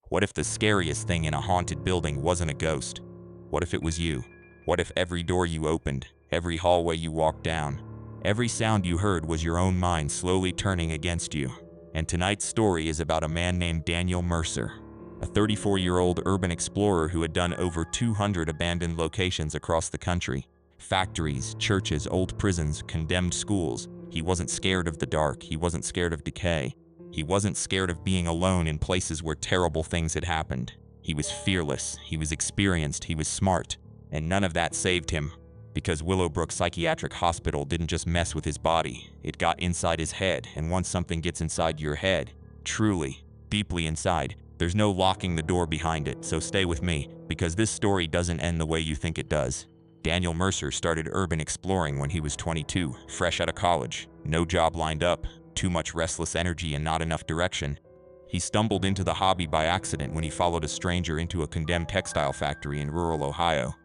What if the scariest thing in a haunted building wasn't a ghost? What if it was you? What if every door you opened, every hallway you walked down, every sound you heard was your own mind slowly turning against you? And tonight's story is about a man named Daniel Mercer, a 34-year-old urban explorer who had done over 200 abandoned locations across the country. Factories, churches, old prisons, condemned schools. He wasn't scared of the dark. He wasn't scared of decay. He wasn't scared of being alone in places where terrible things had happened. He was fearless. He was experienced. He was smart. And none of that saved him, because Willowbrook Psychiatric Hospital didn't just mess with his body. It got inside his head, and once something gets inside your head, truly, deeply inside, there's no locking the door behind it. So stay with me, because this story doesn't end the way you think it does. Daniel Mercer started urban exploring when he was 22, fresh out of college. No job lined up, too much restless energy and not enough direction. He stumbled into the hobby by accident when he followed a stranger into a condemned textile factory in rural Ohio.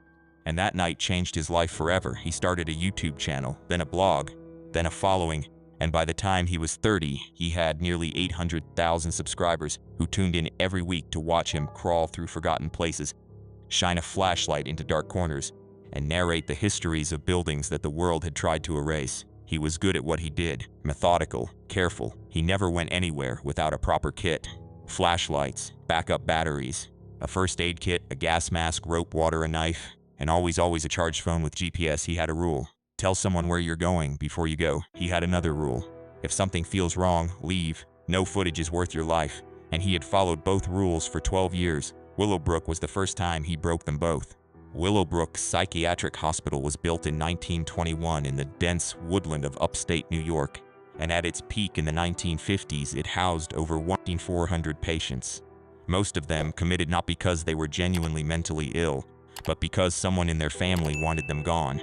And that night changed his life forever. He started a YouTube channel, then a blog, then a following, and by the time he was 30, he had nearly 800,000 subscribers who tuned in every week to watch him crawl through forgotten places, shine a flashlight into dark corners, and narrate the histories of buildings that the world had tried to erase. He was good at what he did, methodical, careful. He never went anywhere without a proper kit. Flashlights, backup batteries, a first aid kit, a gas mask, rope, water, a knife, and always a charged phone with GPS. He had a rule. Tell someone where you're going before you go. He had another rule. If something feels wrong, leave. No footage is worth your life. And he had followed both rules for 12 years. Willowbrook was the first time he broke them both. Willowbrook Psychiatric Hospital was built in 1921 in the dense woodland of upstate New York, and at its peak in the 1950s, it housed over 1,400 patients. Most of them committed not because they were genuinely mentally ill, but because someone in their family wanted them gone.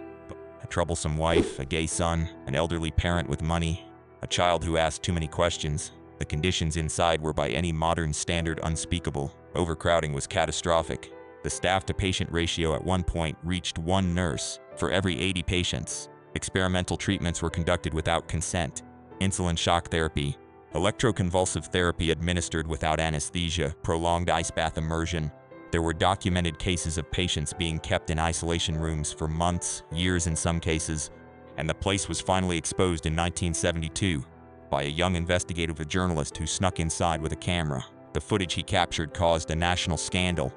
A troublesome wife, a gay son, an elderly parent with money, a child who asked too many questions. The conditions inside were by any modern standard unspeakable. Overcrowding was catastrophic. The staff-to-patient ratio at one point reached 1 nurse for every 80 patients. Experimental treatments were conducted without consent. Insulin shock therapy, electroconvulsive therapy administered without anesthesia, prolonged ice bath immersion. There were documented cases of patients being kept in isolation rooms for months, years in some cases, and the place was finally exposed in 1972 by a young investigative journalist who snuck inside with a camera. The footage he captured caused a national scandal.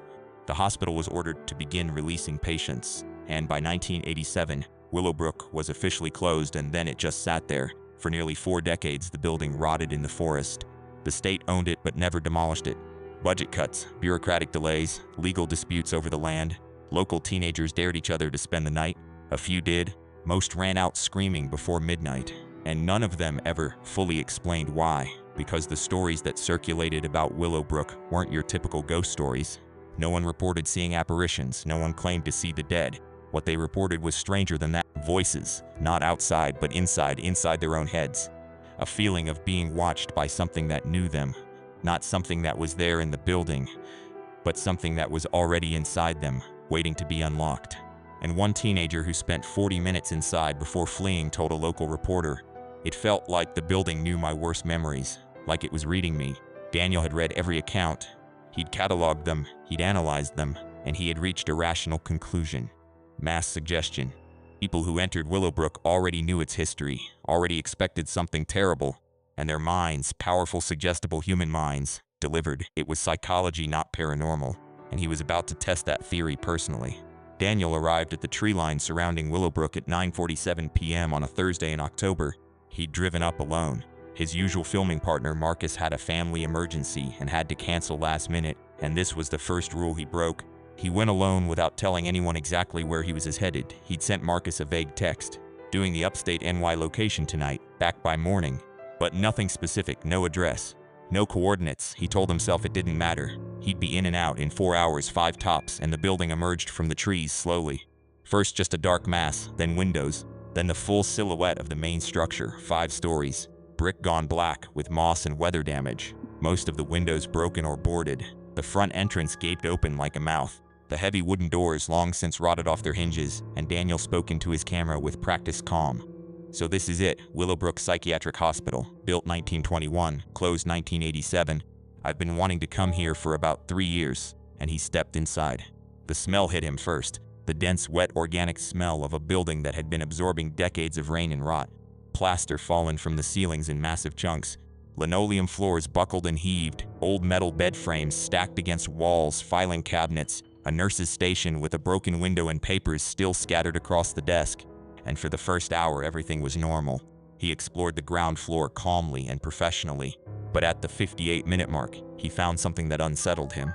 The hospital was ordered to begin releasing patients, and by 1987, Willowbrook was officially closed, and then it just sat there. For nearly 4 decades, the building rotted in the forest. The state owned it but never demolished it. Budget cuts, bureaucratic delays, legal disputes over the land. Local teenagers dared each other to spend the night. A few did. Most ran out screaming before midnight, and none of them ever fully explained why, because the stories that circulated about Willowbrook weren't your typical ghost stories. No one reported seeing apparitions. No one claimed to see the dead. What they reported was stranger than that. Voices, not outside but inside their own heads. A feeling of being watched by something that knew them. Not something that was there in the building, but something that was already inside them, waiting to be unlocked. And one teenager who spent 40 minutes inside before fleeing told a local reporter, "It felt like the building knew my worst memories, like it was reading me." Daniel had read every account. He'd cataloged them, he'd analyzed them, and he had reached a rational conclusion. Mass suggestion. People who entered Willowbrook already knew its history, already expected something terrible, and their minds, powerful, suggestible human minds, delivered. It was psychology, not paranormal, and he was about to test that theory personally. Daniel arrived at the tree line surrounding Willowbrook at 9:47 p.m. on a Thursday in October. He'd driven up alone. His usual filming partner, Marcus, had a family emergency and had to cancel last minute, and this was the first rule he broke. He went alone without telling anyone exactly where he was headed. He'd sent Marcus a vague text, "Doing the upstate NY location tonight, back by morning." But nothing specific, no address, no coordinates. He told himself it didn't matter. He'd be in and out in 4 hours, 5 tops, and the building emerged from the trees slowly. First just a dark mass, then windows, then the full silhouette of the main structure, 5 stories. Brick gone black with moss and weather damage. Most of the windows broken or boarded. The front entrance gaped open like a mouth. The heavy wooden doors long since rotted off their hinges, and Daniel spoke into his camera with practiced calm. "So this is it, Willowbrook Psychiatric Hospital, built 1921, closed 1987. I've been wanting to come here for about 3 years, and he stepped inside. The smell hit him first, the dense, wet, organic smell of a building that had been absorbing decades of rain and rot. Plaster fallen from the ceilings in massive chunks, linoleum floors buckled and heaved, old metal bed frames stacked against walls, filing cabinets, a nurse's station with a broken window and papers still scattered across the desk. And for the first hour, everything was normal. He explored the ground floor calmly and professionally, but at the 58-minute mark, he found something that unsettled him.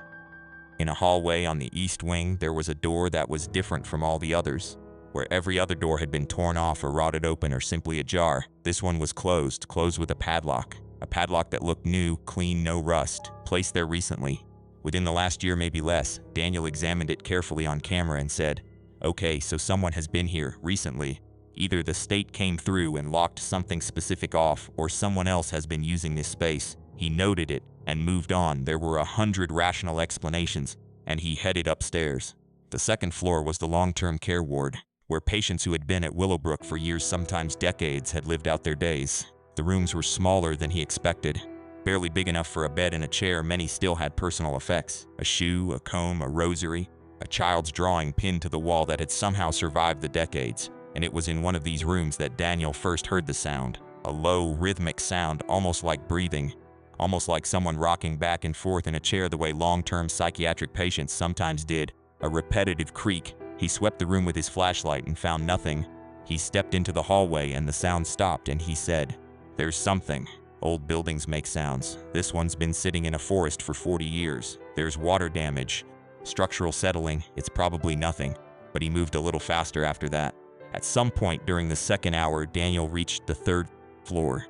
In a hallway on the east wing, there was a door that was different from all the others. Where every other door had been torn off or rotted open or simply ajar, this one was closed with a padlock. A padlock that looked new, clean, no rust, placed there recently. Within the last year, maybe less. Daniel examined it carefully on camera and said, "Okay, so someone has been here recently. Either the state came through and locked something specific off, or someone else has been using this space." He noted it and moved on. There were 100 rational explanations, and he headed upstairs. The second floor was the long-term care ward, where patients who had been at Willowbrook for years, sometimes decades, had lived out their days. The rooms were smaller than he expected. Barely big enough for a bed and a chair, many still had personal effects. A shoe, a comb, a rosary, a child's drawing pinned to the wall that had somehow survived the decades. And it was in one of these rooms that Daniel first heard the sound. A low, rhythmic sound, almost like breathing. Almost like someone rocking back and forth in a chair the way long-term psychiatric patients sometimes did. A repetitive creak. He swept the room with his flashlight and found nothing. He stepped into the hallway and the sound stopped, and he said, "There's something." Old buildings make sounds. This one's been sitting in a forest for 40 years. There's water damage, structural settling. It's probably nothing. But he moved a little faster after that. At some point during the second hour, Daniel reached the third floor.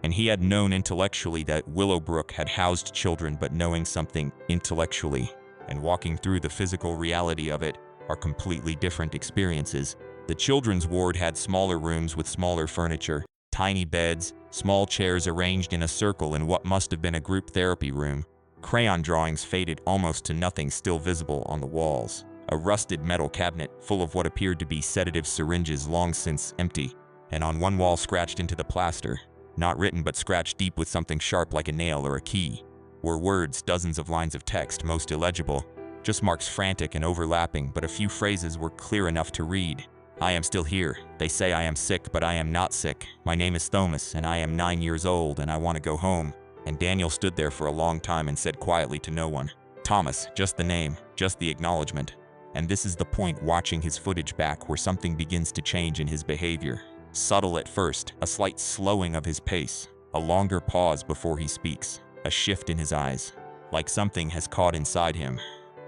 And he had known intellectually that Willowbrook had housed children, but knowing something intellectually and walking through the physical reality of it are completely different experiences. The children's ward had smaller rooms with smaller furniture, tiny beds, small chairs arranged in a circle in what must have been a group therapy room. Crayon drawings faded almost to nothing still visible on the walls. A rusted metal cabinet full of what appeared to be sedative syringes long since empty, and on one wall scratched into the plaster, not written but scratched deep with something sharp like a nail or a key, were words, dozens of lines of text, most illegible, just marks frantic and overlapping, but a few phrases were clear enough to read. "I am still here. They say I am sick, but I am not sick. My name is Thomas, and I am 9 years old, and I want to go home." And Daniel stood there for a long time and said quietly to no one, "Thomas," just the name, just the acknowledgement. And this is the point, watching his footage back, where something begins to change in his behavior. Subtle at first, a slight slowing of his pace, a longer pause before he speaks, a shift in his eyes, like something has caught inside him,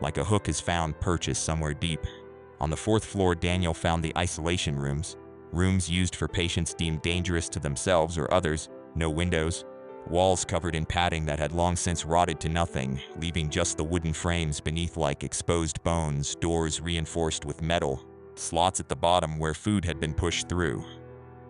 like a hook has found purchase somewhere deep. On the fourth floor, Daniel found the isolation rooms, rooms used for patients deemed dangerous to themselves or others. No windows, walls covered in padding that had long since rotted to nothing, leaving just the wooden frames beneath like exposed bones, doors reinforced with metal, slots at the bottom where food had been pushed through.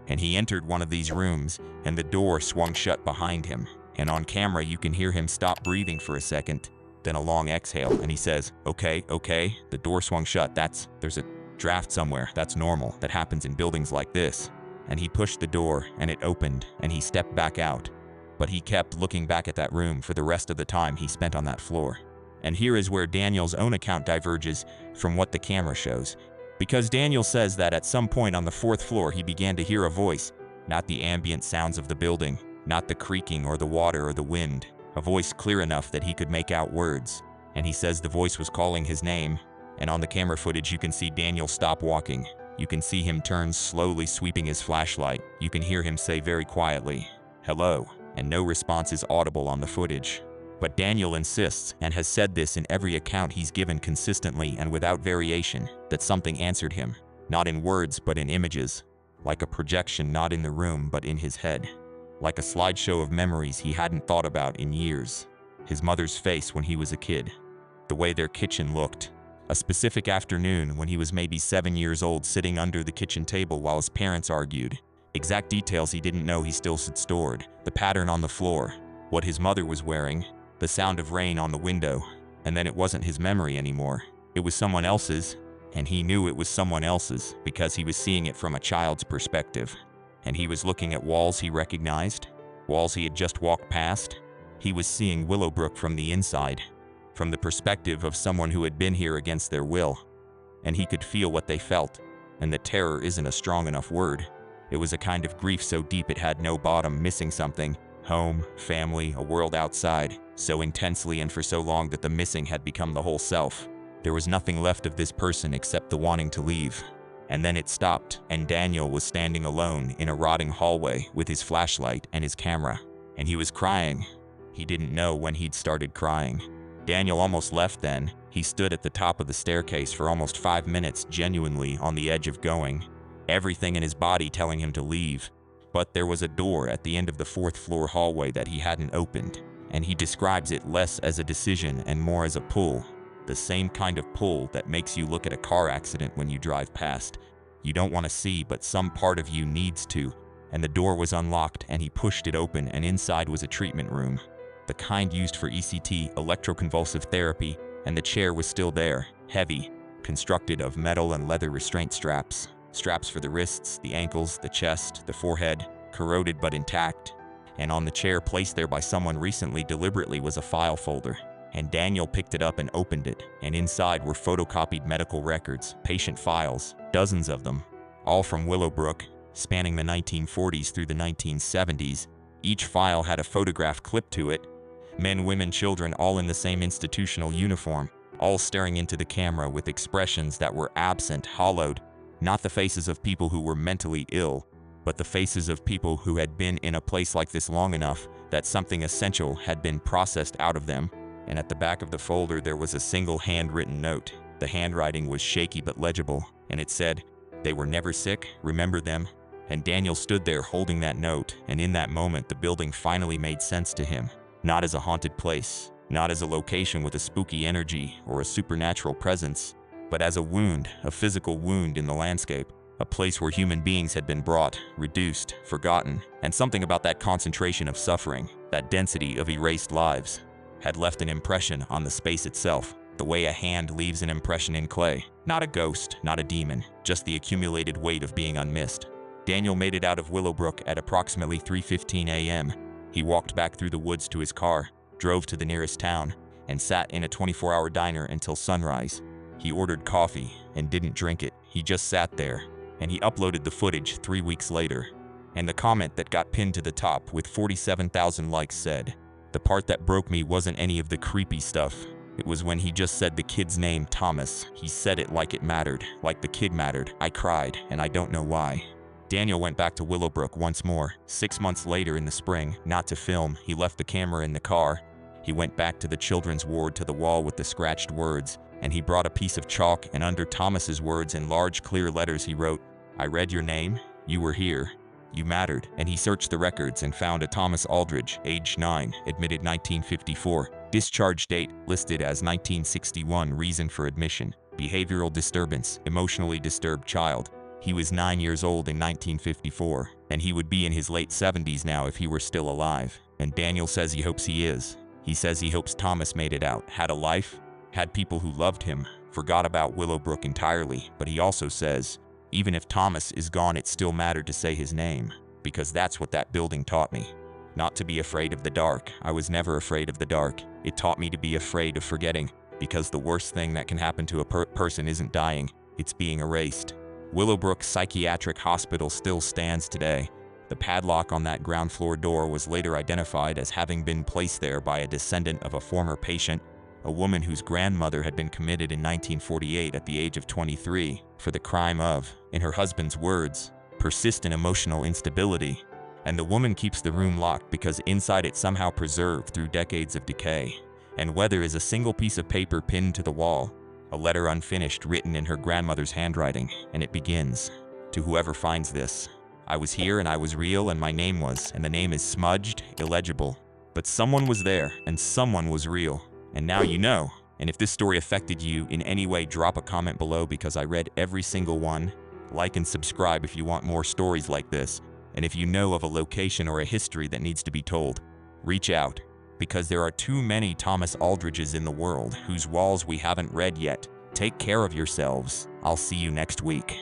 And he entered one of these rooms, and the door swung shut behind him. And on camera you can hear him stop breathing for a second, then a long exhale, and he says, okay, the door swung shut. There's a draft somewhere. That's normal. That happens in buildings like this." And he pushed the door, and it opened, and he stepped back out. But he kept looking back at that room for the rest of the time he spent on that floor. And here is where Daniel's own account diverges from what the camera shows. Because Daniel says that at some point on the fourth floor he began to hear a voice, not the ambient sounds of the building, not the creaking or the water or the wind, a voice clear enough that he could make out words. And he says the voice was calling his name, and on the camera footage you can see Daniel stop walking. You can see him turn slowly, sweeping his flashlight. You can hear him say very quietly, "Hello," and no response is audible on the footage. But Daniel insists, and has said this in every account he's given consistently and without variation, that something answered him, not in words but in images, like a projection not in the room but in his head, like a slideshow of memories he hadn't thought about in years. His mother's face when he was a kid, the way their kitchen looked, a specific afternoon when he was maybe 7 years old sitting under the kitchen table while his parents argued. Exact details he didn't know he still had stored, the pattern on the floor, what his mother was wearing, the sound of rain on the window, and then it wasn't his memory anymore. It was someone else's, and he knew it was someone else's because he was seeing it from a child's perspective. And he was looking at walls he recognized, walls he had just walked past. He was seeing Willowbrook from the inside, from the perspective of someone who had been here against their will. And he could feel what they felt, and the terror isn't a strong enough word. It was a kind of grief so deep it had no bottom, missing something, home, family, a world outside, so intensely and for so long that the missing had become the whole self. There was nothing left of this person except the wanting to leave. And then it stopped, and Daniel was standing alone in a rotting hallway with his flashlight and his camera. And he was crying. He didn't know when he'd started crying. Daniel almost left then. He stood at the top of the staircase for almost 5 minutes, genuinely on the edge of going. Everything in his body telling him to leave. But there was a door at the end of the 4th floor hallway that he hadn't opened, and he describes it less as a decision and more as a pull. The same kind of pull that makes you look at a car accident when you drive past. You don't want to see, but some part of you needs to. And the door was unlocked, and he pushed it open, and inside was a treatment room. The kind used for ECT, electroconvulsive therapy, and the chair was still there, heavy, constructed of metal and leather restraint straps. Straps for the wrists, the ankles, the chest, the forehead, corroded but intact. And on the chair placed there by someone recently deliberately was a file folder. And Daniel picked it up and opened it, and inside were photocopied medical records, patient files, dozens of them, all from Willowbrook, spanning the 1940s through the 1970s. Each file had a photograph clipped to it. Men, women, children, all in the same institutional uniform, all staring into the camera with expressions that were absent, hollowed. Not the faces of people who were mentally ill, but the faces of people who had been in a place like this long enough that something essential had been processed out of them. And at the back of the folder there was a single handwritten note. The handwriting was shaky but legible, and it said, "They were never sick, remember them?" And Daniel stood there holding that note, and in that moment the building finally made sense to him. Not as a haunted place, not as a location with a spooky energy or a supernatural presence, but as a wound, a physical wound in the landscape. A place where human beings had been brought, reduced, forgotten, and something about that concentration of suffering, that density of erased lives, had left an impression on the space itself, the way a hand leaves an impression in clay. Not a ghost, not a demon, just the accumulated weight of being unmissed. Daniel made it out of Willowbrook at approximately 3:15 a.m. He walked back through the woods to his car, drove to the nearest town, and sat in a 24-hour diner until sunrise. He ordered coffee and didn't drink it. He just sat there, and he uploaded the footage 3 weeks later. And the comment that got pinned to the top with 47,000 likes said, "The part that broke me wasn't any of the creepy stuff. It was when he just said the kid's name, Thomas. He said it like it mattered, like the kid mattered. I cried, and I don't know why." Daniel went back to Willowbrook once more, 6 months later in the spring, not to film. He left the camera in the car. He went back to the children's ward to the wall with the scratched words, and he brought a piece of chalk, and under Thomas's words in large clear letters he wrote, "I read your name, you were here, you mattered." And he searched the records and found a Thomas Aldridge, age 9, admitted 1954, discharge date listed as 1961, reason for admission, behavioral disturbance, emotionally disturbed child. He was 9 years old in 1954, and he would be in his late 70s now if he were still alive. And Daniel says he hopes he is. He says he hopes Thomas made it out, had a life, had people who loved him, forgot about Willowbrook entirely. But he also says, even if Thomas is gone, it still mattered to say his name, because that's what that building taught me. Not to be afraid of the dark. I was never afraid of the dark. It taught me to be afraid of forgetting, because the worst thing that can happen to a person isn't dying, it's being erased. Willowbrook Psychiatric Hospital still stands today. The padlock on that ground floor door was later identified as having been placed there by a descendant of a former patient, a woman whose grandmother had been committed in 1948 at the age of 23 for the crime of, in her husband's words, persistent emotional instability. And the woman keeps the room locked because inside it somehow preserved through decades of decay. And whether is a single piece of paper pinned to the wall, a letter unfinished written in her grandmother's handwriting, and it begins, "To whoever finds this, I was here and I was real and my name was," and the name is smudged, illegible. But someone was there and someone was real. And now you know. And if this story affected you in any way, drop a comment below because I read every single one. Like and subscribe if you want more stories like this. And if you know of a location or a history that needs to be told, reach out. Because there are too many Thomas Aldridges in the world whose walls we haven't read yet. Take care of yourselves. I'll see you next week.